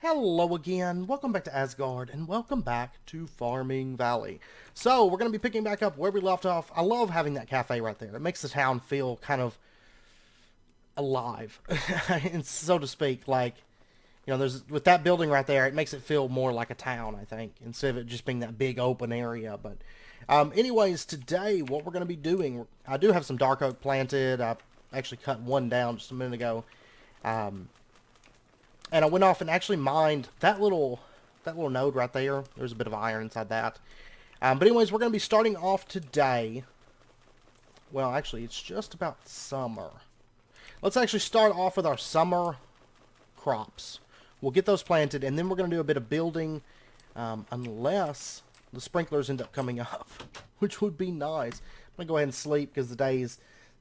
Hello again, welcome back to Asgard, and welcome back to Farming Valley. So, we're going to be picking back up where we left off. I love having that cafe right there. It makes the town feel kind of alive, and so to speak. Like, there's with that building right there, it makes it feel more like a town, I think, instead of it just being that big open area. But anyways, today, what we're going to be doing, I do have some dark oak planted. I actually cut one down just a minute ago. And I went off and actually mined that little node right there. There's a bit of iron inside that. But anyways, we're going to be starting off today. Well, actually, it's just about summer. Let's actually start off with our summer crops. We'll get those planted, and then we're going to do a bit of building, unless the sprinklers end up coming up, which would be nice. I'm going to go ahead and sleep because the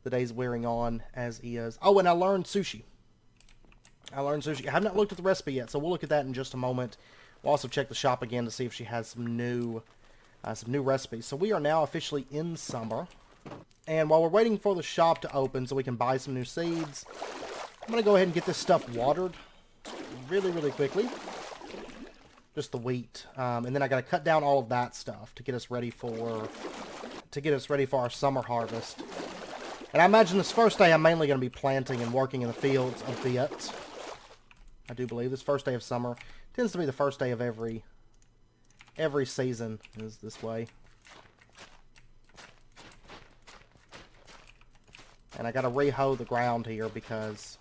day's wearing on as is. Oh, and I learned sushi. I have not looked at the recipe yet, so we'll look at that in just a moment. We'll also check the shop again to see if she has some new recipes. So we are now officially in summer. And while we're waiting for the shop to open so we can buy some new seeds, I'm going to go ahead and get this stuff watered really, really quickly. Just the wheat. And then I got to cut down all of that stuff to get us ready for our summer harvest. And I imagine this first day I'm mainly going to be planting and working in the fields a bit. I do believe this first day of summer tends to be the first day of every season is this way. And I got to re-hoe the ground here because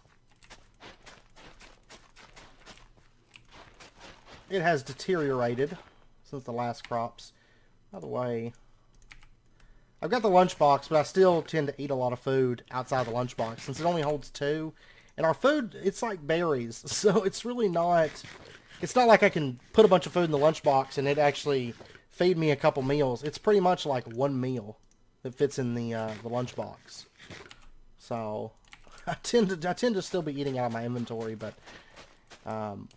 it has deteriorated since the last crops. By the way, I've got the lunchbox, but I still tend to eat a lot of food outside the lunchbox since it only holds 2. And our food, it's like berries, so it's really not... It's not like I can put a bunch of food in the lunchbox and it actually feed me a couple meals. It's pretty much like one meal that fits in the lunchbox. So, I tend to still be eating out of my inventory, but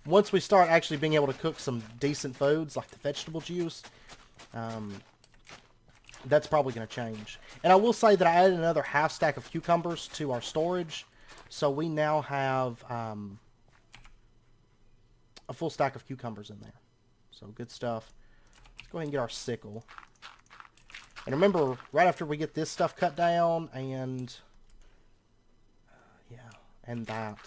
once we start actually being able to cook some decent foods, like the vegetable juice, that's probably going to change. And I will say that I added another half stack of cucumbers to our storage. So we now have a full stack of cucumbers in there. So good stuff. Let's go ahead and get our sickle. And remember, right after we get this stuff cut down and... and that.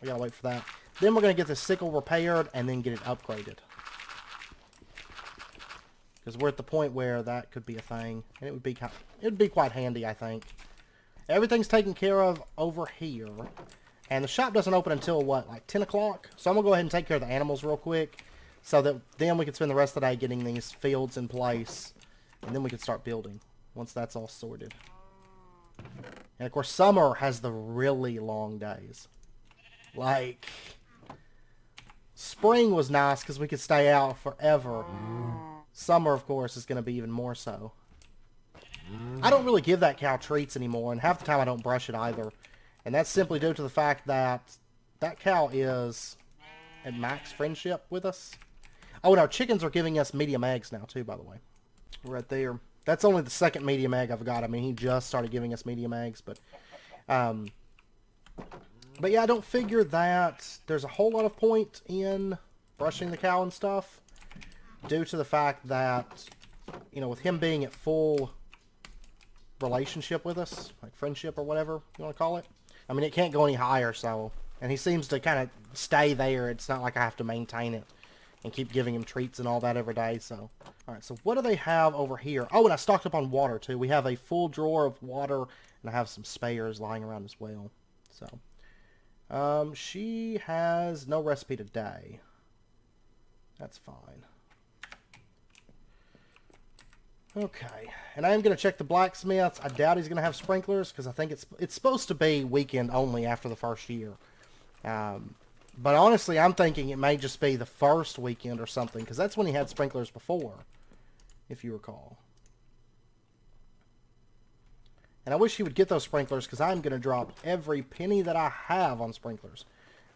We gotta wait for that. Then we're going to get the sickle repaired and then get it upgraded. Because we're at the point where that could be a thing. And it would be quite handy, I think. Everything's taken care of over here. And the shop doesn't open until, what, like 10 o'clock? So I'm going to go ahead and take care of the animals real quick. So that then we can spend the rest of the day getting these fields in place. And then we can start building. Once that's all sorted. And of course, summer has the really long days. Like, spring was nice because we could stay out forever. Summer, of course, is going to be even more so. I don't really give that cow treats anymore, and half the time I don't brush it either. And that's simply due to the fact that that cow is at max friendship with us. Oh, and our chickens are giving us medium eggs now, too, by the way. Right there. That's only the second medium egg I've got. I mean, he just started giving us medium eggs, but yeah, I don't figure that there's a whole lot of point in brushing the cow and stuff, due to the fact that, with him being at full relationship with us, like friendship or whatever you want to call it. I mean, it can't go any higher, so... And he seems to kind of stay there. It's not like I have to maintain it and keep giving him treats and all that every day, so... Alright, so what do they have over here? Oh, and I stocked up on water, too. We have a full drawer of water, and I have some spares lying around as well. So, she has no recipe today. That's fine. Okay, and I am going to check the blacksmiths. I doubt he's going to have sprinklers, because I think it's supposed to be weekend only after the first year. But honestly, I'm thinking it may just be the first weekend or something, because that's when he had sprinklers before, if you recall. And I wish he would get those sprinklers, because I'm going to drop every penny that I have on sprinklers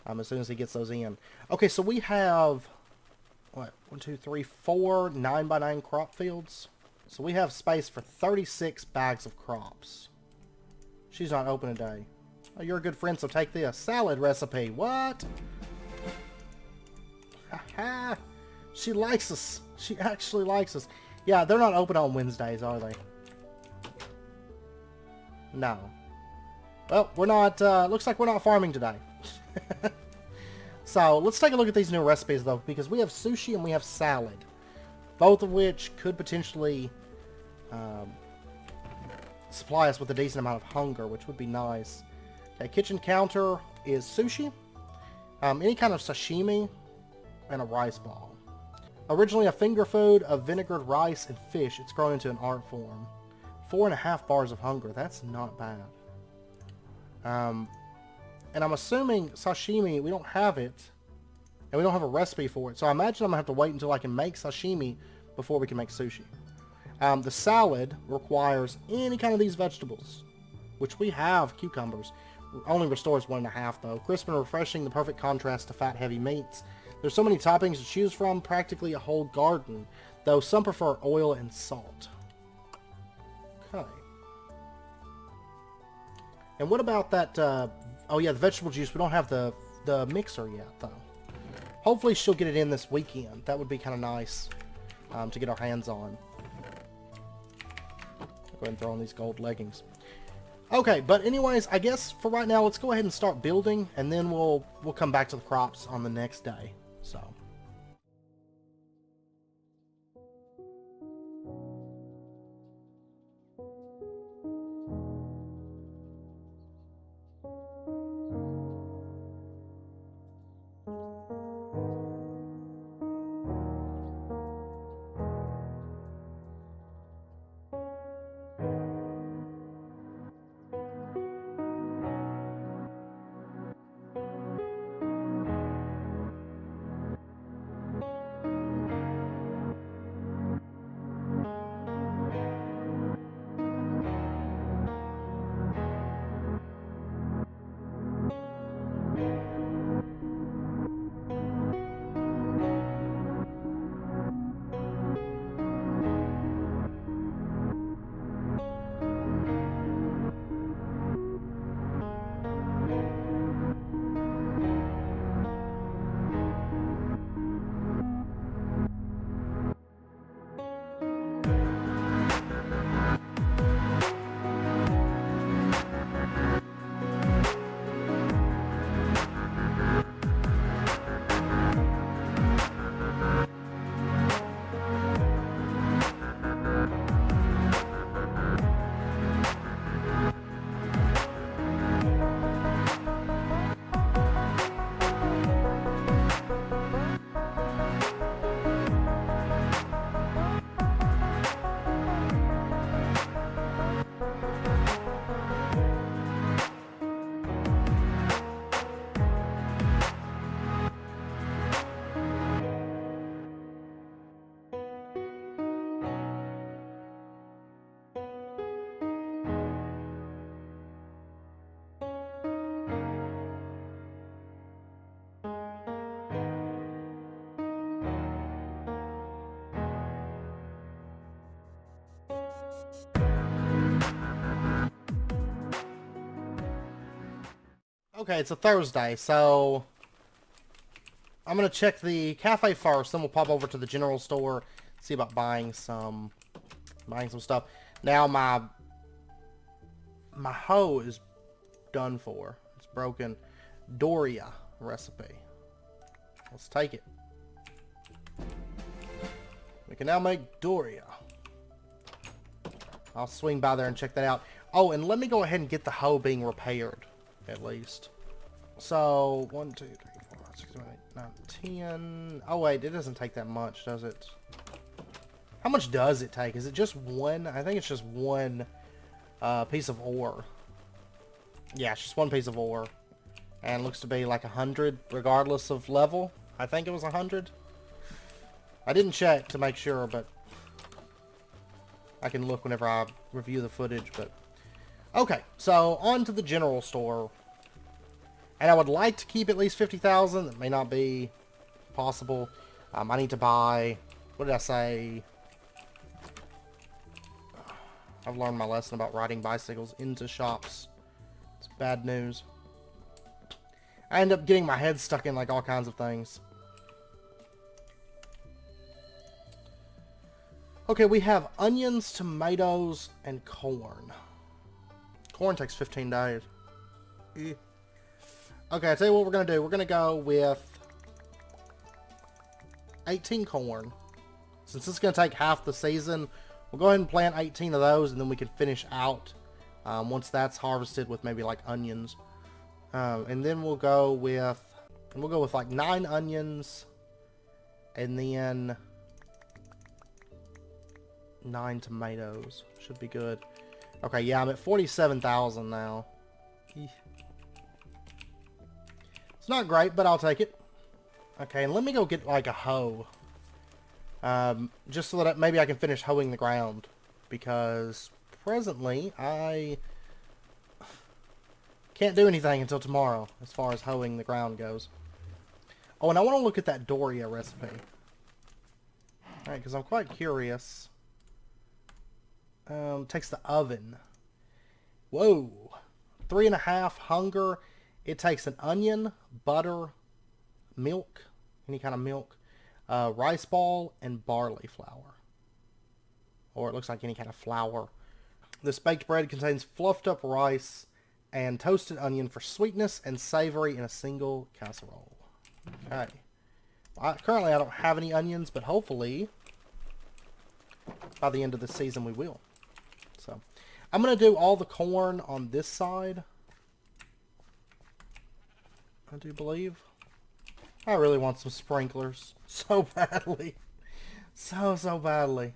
as soon as he gets those in. Okay, so we have, what, 1, 2, 3, 4 9x9 crop fields. So we have space for 36 bags of crops. She's not open today. Oh, you're a good friend, so take this. Salad recipe. What? Ha! She likes us. She actually likes us. Yeah, they're not open on Wednesdays, are they? No. Well, we're not, looks like we're not farming today. So, let's take a look at these new recipes, though, because we have sushi and we have salad. Both of which could potentially supply us with a decent amount of hunger, which would be nice. Okay, kitchen counter is sushi, any kind of sashimi, and a rice ball. Originally a finger food of vinegared rice and fish, it's grown into an art form. 4.5 bars of hunger, that's not bad. And I'm assuming sashimi, we don't have it, and we don't have a recipe for it, so I imagine I'm going to have to wait until I can make sashimi before we can make sushi. The salad requires any kind of these vegetables, which we have cucumbers. Only restores 1.5 though. Crisp and refreshing, the perfect contrast to fat heavy meats. There's so many toppings to choose from, practically a whole garden, though some prefer oil and salt. Okay. And what about that, oh yeah, the vegetable juice. We don't have the mixer yet, though. Hopefully she'll get it in this weekend. That would be kind of nice to get our hands on. Go ahead and throw on these gold leggings. Okay, but anyways, I guess for right now, let's go ahead and start building, and then we'll come back to the crops on the next day. So. Okay, it's a Thursday, so I'm gonna check the cafe first, then we'll pop over to the general store, see about buying some stuff. Now my hoe is done for. It's broken. Doria recipe. Let's take it. We can now make Doria. I'll swing by there and check that out. Oh, and let me go ahead and get the hoe being repaired, at least. So, 1, 2, 3, 4, 5, 6, 7, 8, 9, 10. Oh, wait, it doesn't take that much, does it? How much does it take? Is it just one? I think it's just one piece of ore. Yeah, it's just one piece of ore. And it looks to be like 100, regardless of level. I think it was 100. I didn't check to make sure, but I can look whenever I review the footage. But okay, so on to the general store. And I would like to keep at least 50,000. That may not be possible. I need to buy, what did I say? I've learned my lesson about riding bicycles into shops. It's bad news. I end up getting my head stuck in like all kinds of things. Okay, we have onions, tomatoes, and corn. Corn takes 15 days. Eh. Okay, I'll tell you what we're going to do. We're going to go with 18 corn. Since this is going to take half the season, we'll go ahead and plant 18 of those, and then we can finish out once that's harvested with maybe like onions. And then we'll go with like 9 onions, and then 9 tomatoes. Should be good. Okay, yeah, I'm at 47,000 now. It's not great, but I'll take it. Okay, and let me go get like a hoe. Just so that maybe I can finish hoeing the ground. Because presently, I can't do anything until tomorrow as far as hoeing the ground goes. Oh, and I want to look at that Doria recipe. Alright, because I'm quite curious. Takes the oven. Whoa. 3.5 hunger. It takes an onion, butter, milk, any kind of milk, rice ball, and barley flour. Or it looks like any kind of flour. This baked bread contains fluffed up rice and toasted onion for sweetness and savory in a single casserole. Okay. Currently I don't have any onions, but hopefully by the end of the season we will. So I'm going to do all the corn on this side, I do believe. I really want some sprinklers so badly. So badly.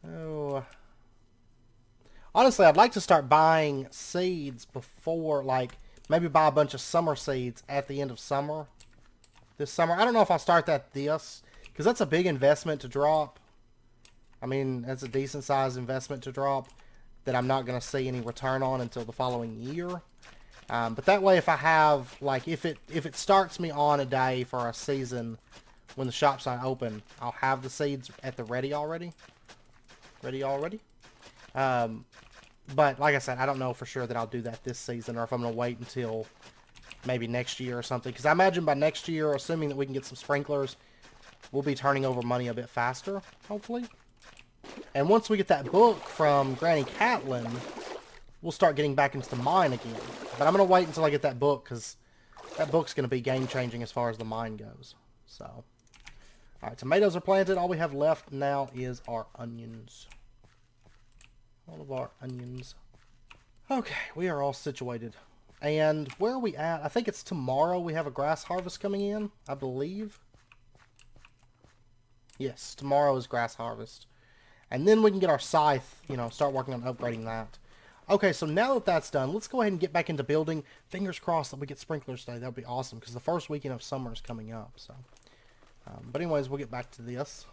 Oh. Honestly, I'd like to start buying seeds before, like, maybe buy a bunch of summer seeds at the end of summer. This summer. I don't know if I'll start that because that's a big investment to drop. I mean, that's a decent sized investment to drop that I'm not going to see any return on until the following year. But that way, if I have, like, if it starts me on a day for a season when the shop's not open, I'll have the seeds at the ready already. But like I said, I don't know for sure that I'll do that this season, or if I'm going to wait until maybe next year or something. Because I imagine by next year, assuming that we can get some sprinklers, we'll be turning over money a bit faster, hopefully. And once we get that book from Granny Catlin, we'll start getting back into the mine again. But I'm going to wait until I get that book, because that book's going to be game-changing as far as the mine goes. So, alright, tomatoes are planted. All we have left now is our onions. All of our onions. Okay, we are all situated. And where are we at? I think it's tomorrow we have a grass harvest coming in, I believe. Yes, tomorrow is grass harvest. And then we can get our scythe, you know, start working on upgrading that. Okay, so now that that's done, let's go ahead and get back into building. Fingers crossed that we get sprinklers today. That would be awesome, because the first weekend of summer is coming up. So, but anyways, we'll get back to this.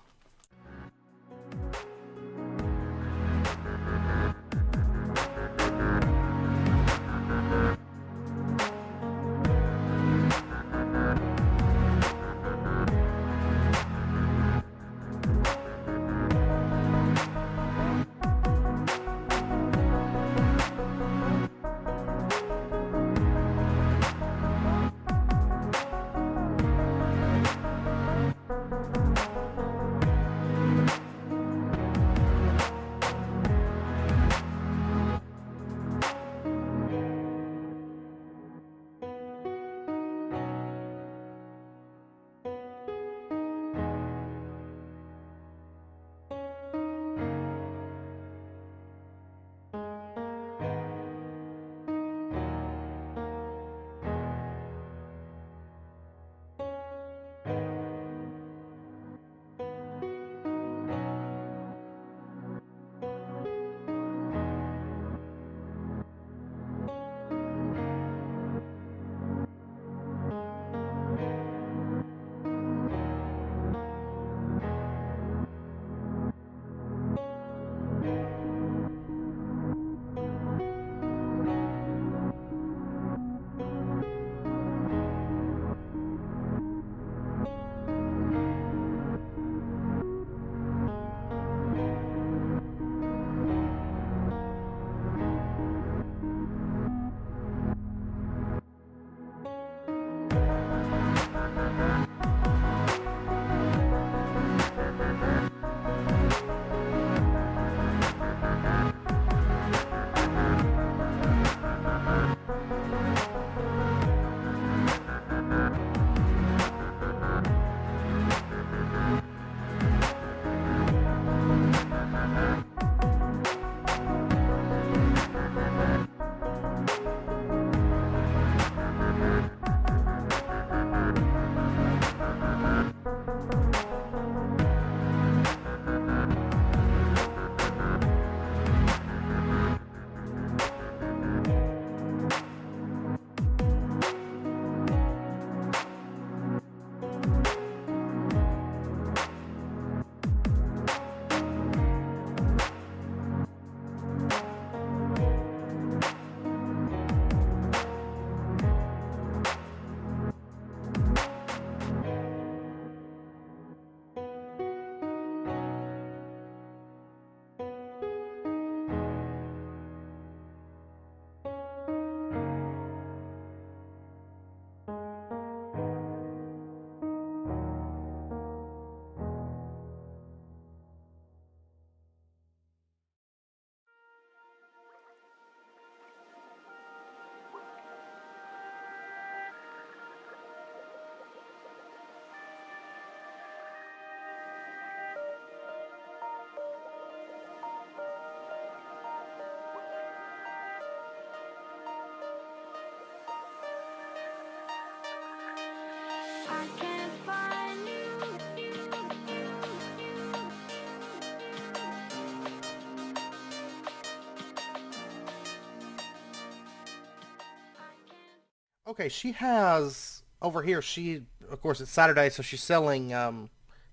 Okay, she has over here. She, of course, it's Saturday, so she's selling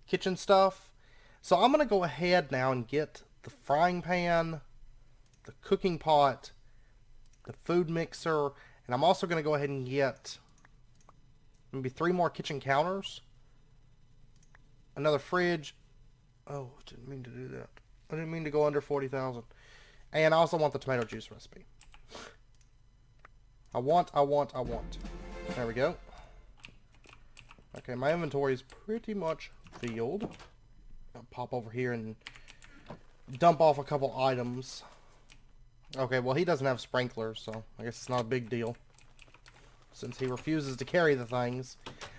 kitchen stuff. So I'm gonna go ahead now and get the frying pan, the cooking pot, the food mixer, and I'm also gonna go ahead and get maybe 3 more kitchen counters, another fridge. Oh, didn't mean to do that. I didn't mean to go under 40,000. And I also want the tomato juice recipe. I want. There we go. Okay, my inventory is pretty much filled. I'll pop over here and dump off a couple items. Okay, well, he doesn't have sprinklers, so I guess it's not a big deal, since he refuses to carry the things.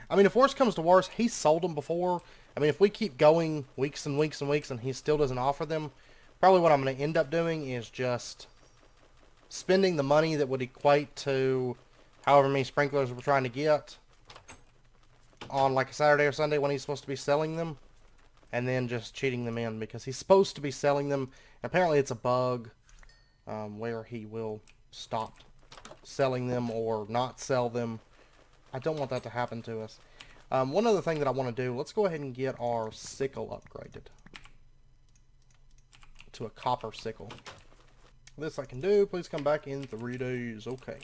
I mean, if worse comes to worse, he's sold them before. I mean, if we keep going weeks and weeks and weeks and he still doesn't offer them, probably what I'm going to end up doing is just spending the money that would equate to however many sprinklers we're trying to get on like a Saturday or Sunday when he's supposed to be selling them, and then just cheating them in because he's supposed to be selling them. Apparently it's a bug where he will stop selling them or not sell them. I don't want that to happen to us. One other thing that I want to do, let's go ahead and get our sickle upgraded to a copper sickle. This I can do. Please come back in 3 days. Okay.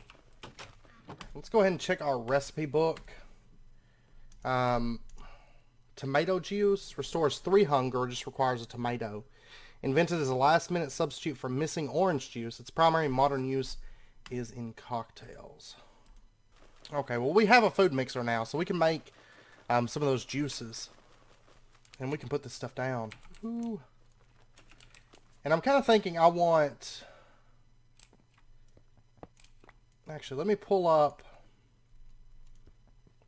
Let's go ahead and check our recipe book. Tomato juice restores 3 hunger, just requires a tomato. Invented as a last-minute substitute for missing orange juice, its primary modern use is in cocktails. Okay, well, we have a food mixer now, so we can make some of those juices. And we can put this stuff down. Ooh. And I'm kind of thinking I want... Actually, let me pull up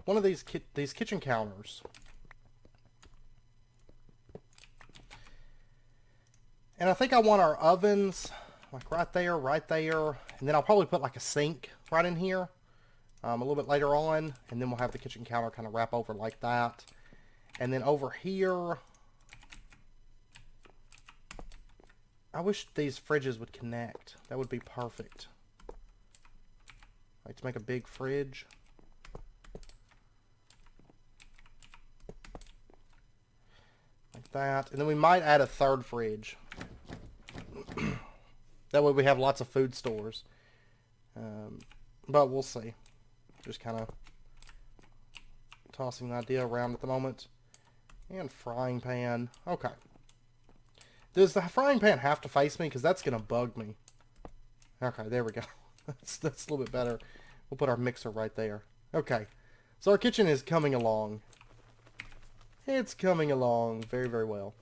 one of these kitchen counters. And I think I want our ovens like right there, and then I'll probably put like a sink right in here a little bit later on, and then we'll have the kitchen counter kind of wrap over like that. And then over here, I wish these fridges would connect. That would be perfect. Like to make a big fridge. Like that. And then we might add a 3rd fridge. That way we have lots of food stores. But we'll see. Just kind of tossing the idea around at the moment. And frying pan. Okay. Does the frying pan have to face me? Because that's going to bug me. Okay, there we go. That's a little bit better. We'll put our mixer right there. Okay. So our kitchen is coming along. It's coming along very, very well.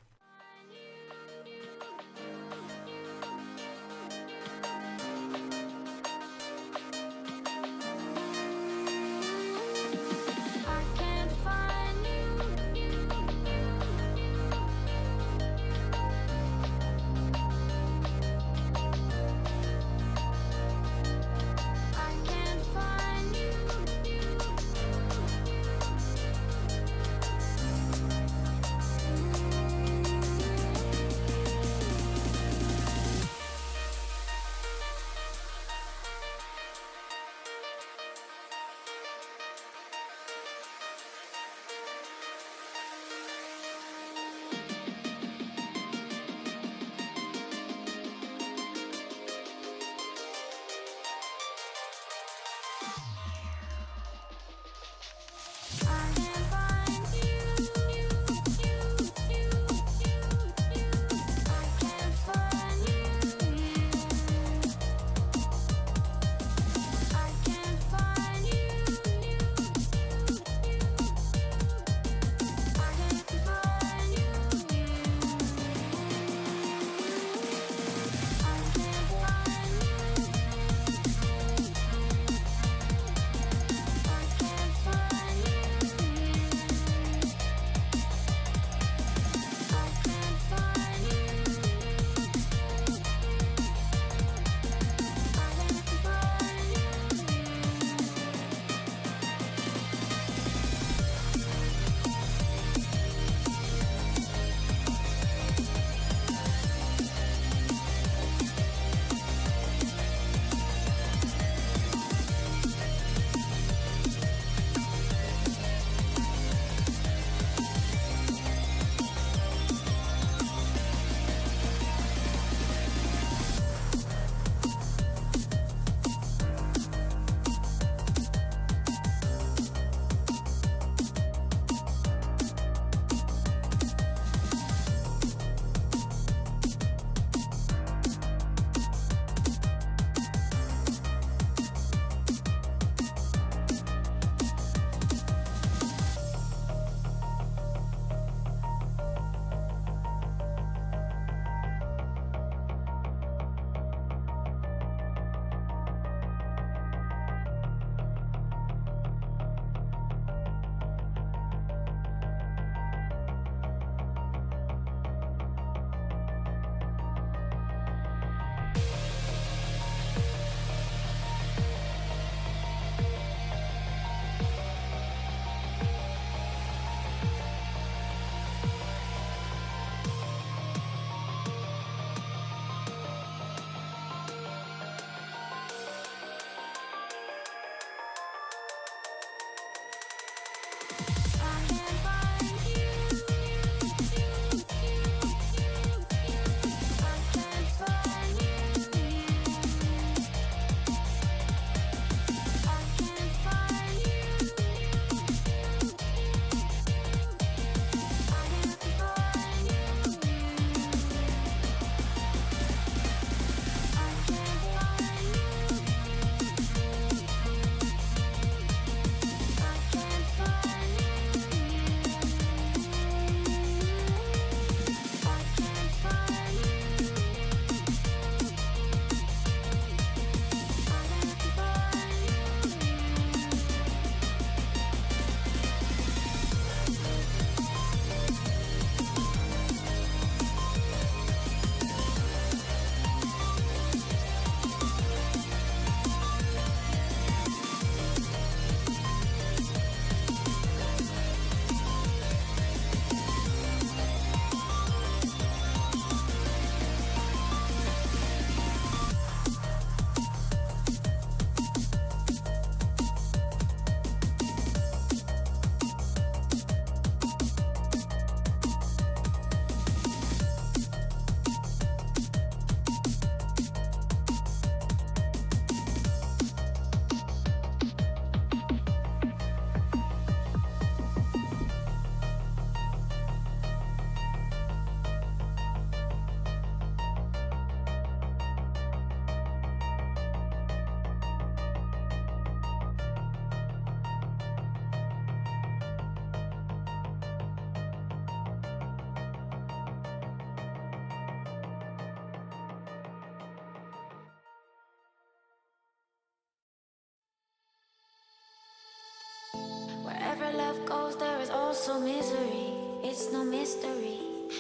goes, there is also misery. It's no mystery.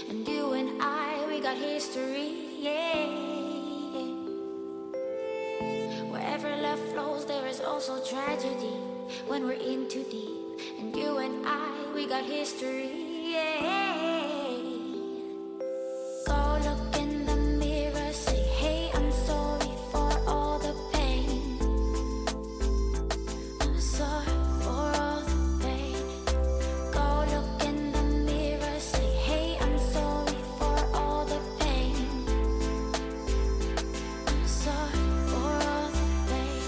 And you and I, we got history, yeah. Wherever love flows, there is also tragedy. When we're in too deep. And you and I, we got history, yeah. Go look in the mirror, say, hey, I'm sorry for all the pain. I'm sorry for all the pain. Go look in the mirror, say, hey, I'm sorry for all the pain. I'm sorry for all the pain.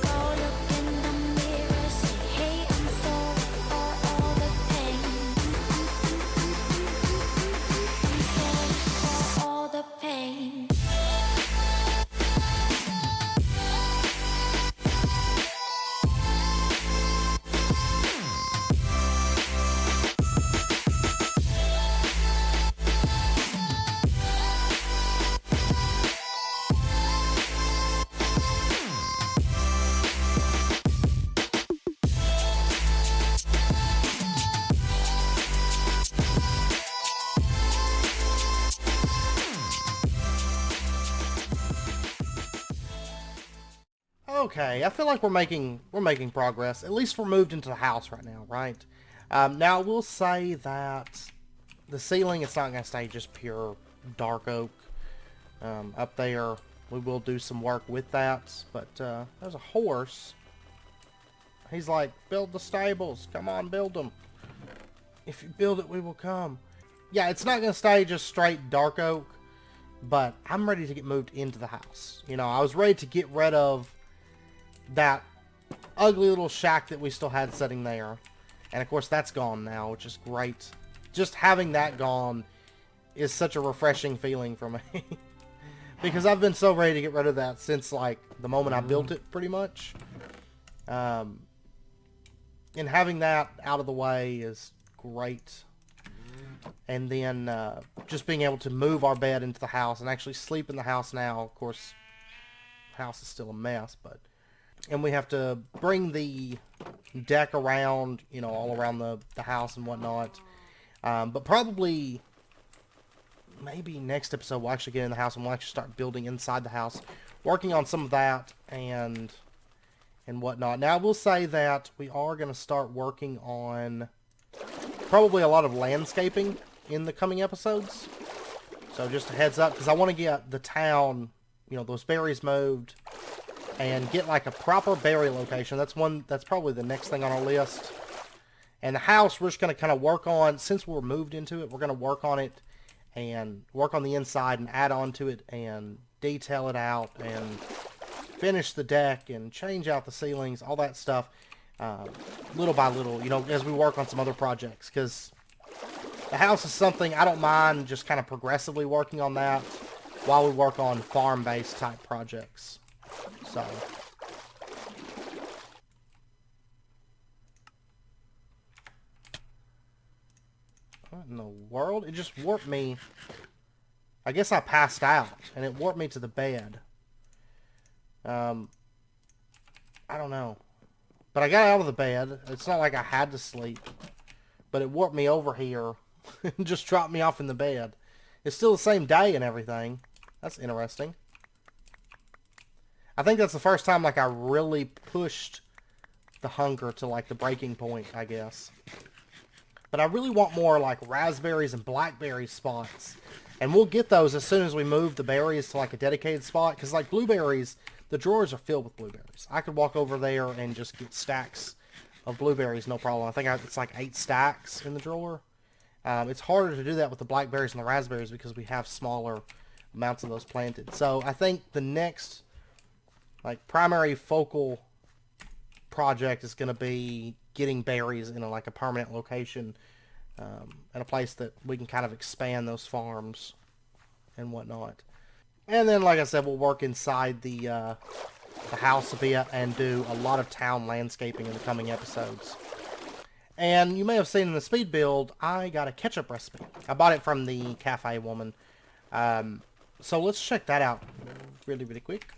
Go look in the mirror, say, hey, I'm sorry for all the pain. I'm sorry for all the pain. Okay, I feel like we're making progress. At least we're moved into the house right now, right? Now I will say that the ceiling, it's not going to stay just pure dark oak. Up there, we will do some work with that. But there's a horse. He's like, build the stables. Come on, build them. If you build it, we will come. Yeah, it's not going to stay just straight dark oak. But I'm ready to get moved into the house. You know, I was ready to get rid of that ugly little shack that we still had sitting there. And of course that's gone now, which is great. Just having that gone is such a refreshing feeling for me. Because I've been so ready to get rid of that since like the moment I built it, pretty much. And having that out of the way is great. And then just being able to move our bed into the house and actually sleep in the house now. Of course, the house is still a mess, but... And we have to bring the deck around, you know, all around the house and whatnot. But probably, maybe next episode we'll actually get in the house and we'll actually start building inside the house. Working on some of that and whatnot. Now, I will say that we are going to start working on probably a lot of landscaping in the coming episodes. So just a heads up, because I want to get the town, you know, those berries moved. And get like a proper berry location. That's probably the next thing on our list. And the house, we're just going to kind of work on, since we're moved into it, we're going to work on it and work on the inside and add on to it and detail it out and finish the deck and change out the ceilings, all that stuff, little by little, you know, as we work on some other projects. Because the house is something I don't mind just kind of progressively working on that while we work on farm-based type projects. So, what in the world? It just warped me. I guess I passed out, and it warped me to the bed. I don't know. But I got out of the bed. It's not like I had to sleep. But it warped me over here and just dropped me off in the bed. It's still the same day and everything. That's interesting. I think that's the first time, like, I really pushed the hunger to, like, the breaking point, I guess. But I really want more, like, raspberries and blackberry spots. And we'll get those as soon as we move the berries to, like, a dedicated spot. Because, like, blueberries, the drawers are filled with blueberries. I could walk over there and just get stacks of blueberries, no problem. I think it's, like, 8 stacks in the drawer. It's harder to do that with the blackberries and the raspberries because we have smaller amounts of those planted. So I think the next... like, primary focal project is going to be getting berries in like a permanent location at a place that we can kind of expand those farms and whatnot. And then, like I said, we'll work inside the house a bit and do a lot of town landscaping in the coming episodes. And you may have seen in the speed build, I got a ketchup recipe. I bought it from the cafe woman. So let's check that out really, really quick.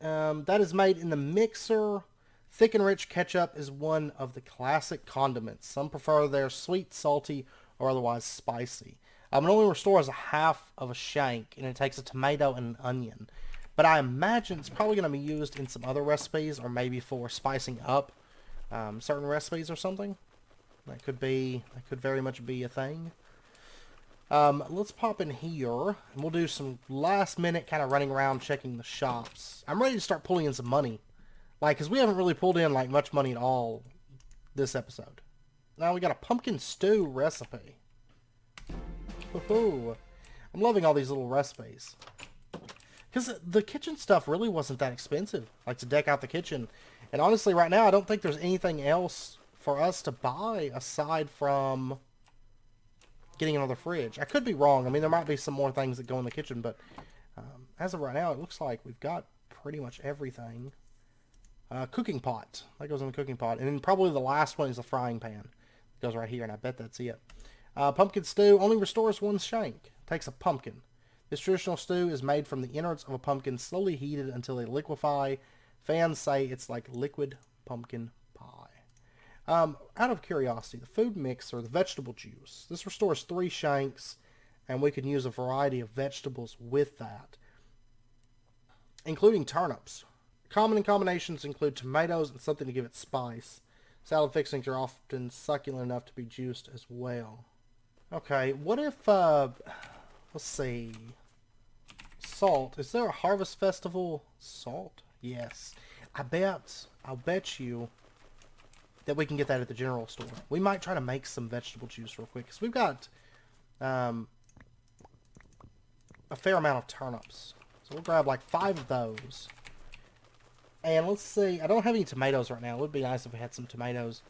That is made in the mixer. Thick and rich ketchup is one of the classic condiments. Some prefer their sweet, salty, or otherwise spicy. It only restores a half of a shank, and it takes a tomato and an onion. But I imagine it's probably going to be used in some other recipes, or maybe for spicing up certain recipes or something. That could very much be a thing. Let's pop in here, and we'll do some last minute kind of running around checking the shops. I'm ready to start pulling in some money. Because we haven't really pulled in, much money at all this episode. Now we got a pumpkin stew recipe. Woohoo! I'm loving all these little recipes. Because the kitchen stuff really wasn't that expensive, to deck out the kitchen. And honestly, right now, I don't think there's anything else for us to buy aside from getting another fridge. I could be wrong. I mean, there might be some more things that go in the kitchen, but as of right now, it looks like we've got pretty much everything. Cooking pot. That goes in the cooking pot. And then probably the last one is a frying pan. It goes right here, and I bet that's it. Pumpkin stew only restores one shank. Takes a pumpkin. This traditional stew is made from the innards of a pumpkin, slowly heated until they liquefy. Fans say it's like liquid pumpkin pie. Out of curiosity, the food mixer, the vegetable juice. This restores 3 shanks, and we can use a variety of vegetables with that, including turnips. Common combinations include tomatoes and something to give it spice. Salad fixings are often succulent enough to be juiced as well. Okay, what if, let's see, salt. Is there a harvest festival salt? Yes. I'll bet you that we can get that at the general store. We might try to make some vegetable juice real quick, because we've got a fair amount of turnips. So we'll grab 5 of those. And let's see, I don't have any tomatoes right now. It would be nice if we had some tomatoes.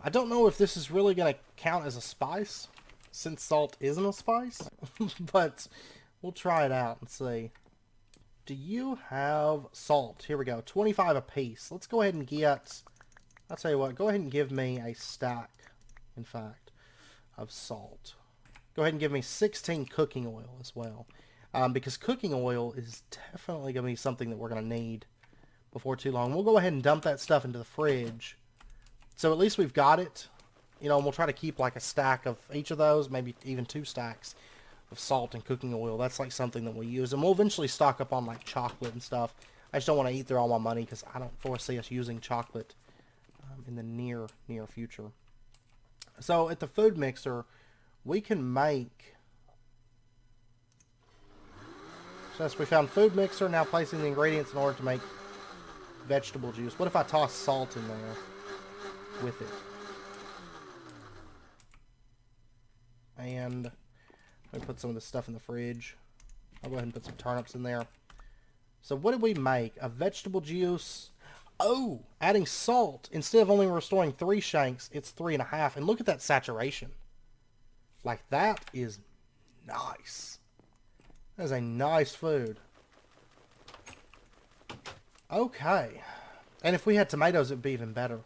I don't know if this is really going to count as a spice, since salt isn't a spice. But we'll try it out and see. Do you have salt? Here we go, 25 a piece. Let's go ahead and get, I'll tell you what, go ahead and give me a stack, in fact, of salt. Go ahead and give me 16 cooking oil as well. Because cooking oil is definitely going to be something that we're going to need before too long. We'll go ahead and dump that stuff into the fridge. So at least we've got it. And we'll try to keep a stack of each of those, maybe even 2 stacks of salt and cooking oil. That's something that we use. And we'll eventually stock up on chocolate and stuff. I just don't want to eat through all my money because I don't foresee us using chocolate in the near future. So at the food mixer, we can make... So we found food mixer, now placing the ingredients in order to make vegetable juice. What if I toss salt in there with it? And let me put some of this stuff in the fridge. I'll go ahead and put some turnips in there. So what did we make? A vegetable juice. Oh, adding salt. Instead of only restoring 3 shanks, it's 3.5. And look at that saturation. That is nice. That is a nice food. Okay. And if we had tomatoes, it'd be even better.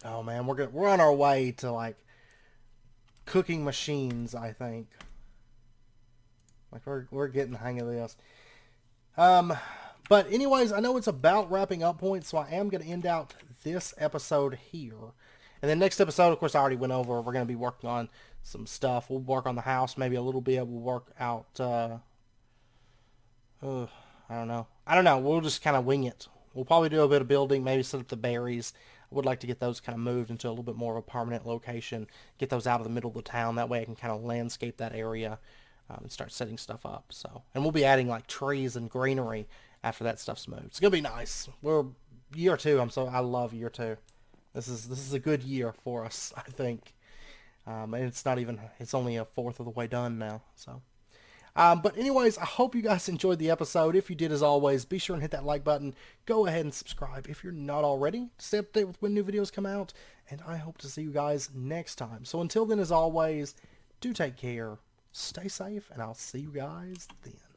Oh man, we're on our way to cooking machines, I think. We're getting the hang of this. But anyways, I know it's about wrapping up point, so I am going to end out this episode here. And then next episode, of course, I already went over. We're going to be working on some stuff. We'll work on the house maybe a little bit. We'll work out, I don't know. We'll just kind of wing it. We'll probably do a bit of building, maybe set up the berries. I would like to get those kind of moved into a little bit more of a permanent location. Get those out of the middle of the town. That way I can kind of landscape that area and start setting stuff up. So, and we'll be adding trees and greenery after that stuff's moved. It's gonna be nice. We're year 2. I love year 2. This is a good year for us, I think. And it's only a fourth of the way done now. So. But anyways, I hope you guys enjoyed the episode. If you did, as always, be sure and hit that like button. Go ahead and subscribe if you're not already to stay updated with when new videos come out. And I hope to see you guys next time. So until then, as always, do take care, stay safe, and I'll see you guys then.